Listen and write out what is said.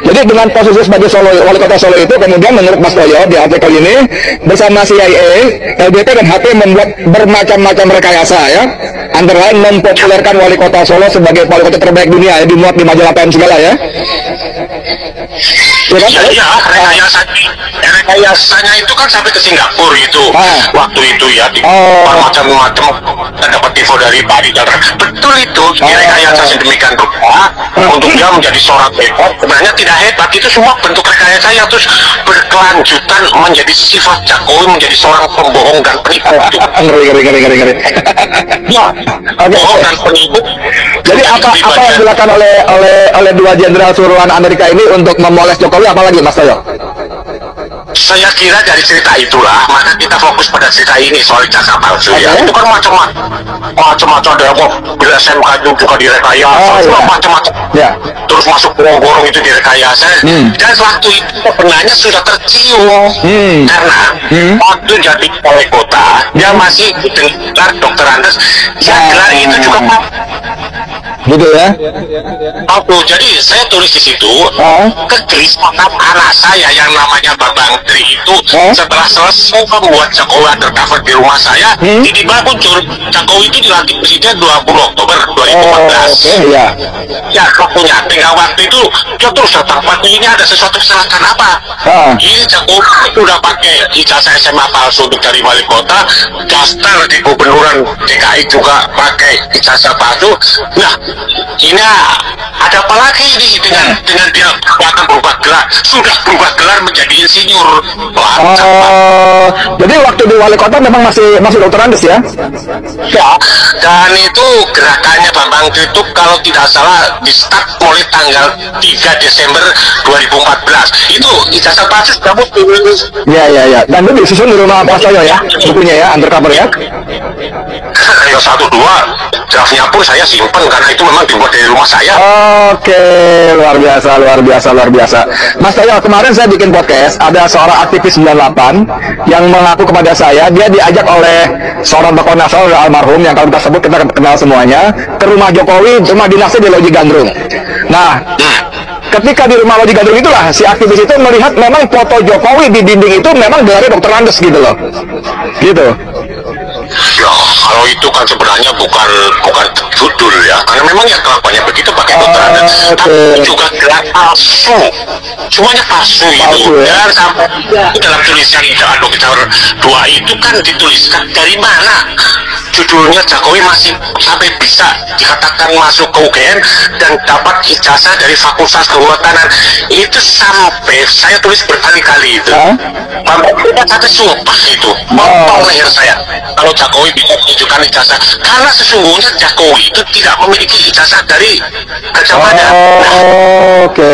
Jadi dengan posisi sebagai wali kota Solo itu, kemudian menurut Mas Toyo di artikel ini, bersama CIA, LBP dan HP membuat bermacam-macam rekayasa ya, antara lain mempopulerkan wali kota Solo sebagai wali kota terbaik dunia ya, dimuat di majalah PM segala ya. Iya, rekayasanya itu kan sampai ke Singapura itu. Waktu itu ya, macam-macam dapat info dari Pak Rizal. Betul itu, direkayasa sedemikian rupa untuk dia menjadi seorang hebat. Sebenarnya tidak hebat, itu semua bentuk rekayasa yang terus berkelanjutan menjadi sifat Jokowi menjadi seorang pembohong dan penipu. Ngeri. Ya, bohong dan penipu. Jadi apa yang dilakukan oleh dua jenderal suruhan Amerika ini untuk memoles Jokowi, apalagi Mas Toyo? Saya kira dari cerita itulah, maka kita fokus pada cerita ini soal ijazah palsu ya. Itu kan macam-macam ada yang bila SMK juga direkayasa, macam-macam. Terus masuk gorong-gorong itu direkayasa. Dan waktu itu sebenarnya sudah tercium karena waktu jadi wali kota dia masih dengar Dokter Andes, ya gelar itu juga gitu ya. Jadi saya tulis di situ kegelisahan anak saya yang namanya Bambang Tri itu setelah selesai membuat Jokowi undercover di rumah saya, tiba-tiba muncul Jokowi itu dilantik presiden 20 Oktober 2014. Ya, waktunya tinggal waktu itu dia terus datang, Pak, ini ada sesuatu kesalahan apa? Ini Jokowi sudah pakai ijazah SMA palsu untuk jadi wali kota, daftar di gubernuran DKI juga pakai ijazah palsu. Nah, ini ada apa lagi ini dengan dia akan berubah gelar, sudah berubah gelar menjadi insinyur. Jadi waktu di wali kota memang masih Dokter Andes ya? Ya, dan itu gerakannya Bambang itu kalau tidak salah di start mulai tanggal 3 Desember 2014. Itu ijazah palsu kamu tulis. Ya. Dan itu disusun di rumah Mas Toyo ya, bukunya ya, undercover ya? Ya 1-2 draftnya pun saya simpen karena itu memang dibuat dari rumah saya. Oke, luar biasa. Mas Toyo, kemarin saya bikin podcast, ada seorang aktivis 98 yang mengaku kepada saya, dia diajak oleh seorang tokoh nasional almarhum yang kalau kita sebut kita kenal semuanya, ke rumah Jokowi, rumah dinasnya di Loji Gandrung. Nah, ketika di rumah Loji Gandrung itulah si aktivis itu melihat memang foto Jokowi di dinding itu memang gelarnya Dokter Andes gitu loh. Gitu. Ya, kalau itu kan sebenarnya bukan judul ya, karena memang ya kelakuannya begitu pakai Dokter Andes, tapi juga gelar palsu, semuanya palsu itu. Dan sampai dalam tulisan Dokter 2 itu kan dituliskan dari mana judulnya Jokowi masih sampai bisa dikatakan masuk ke UGM dan dapat ijazah dari Fakultas Kehutanan. Itu sampai saya tulis berkali-kali itu. Kita sampai sumpah itu, potong leher saya kalau Jokowi bisa menunjukkan ijazah, karena sesungguhnya Jokowi itu tidak memiliki ijazah dari Gajah Mada. Oke.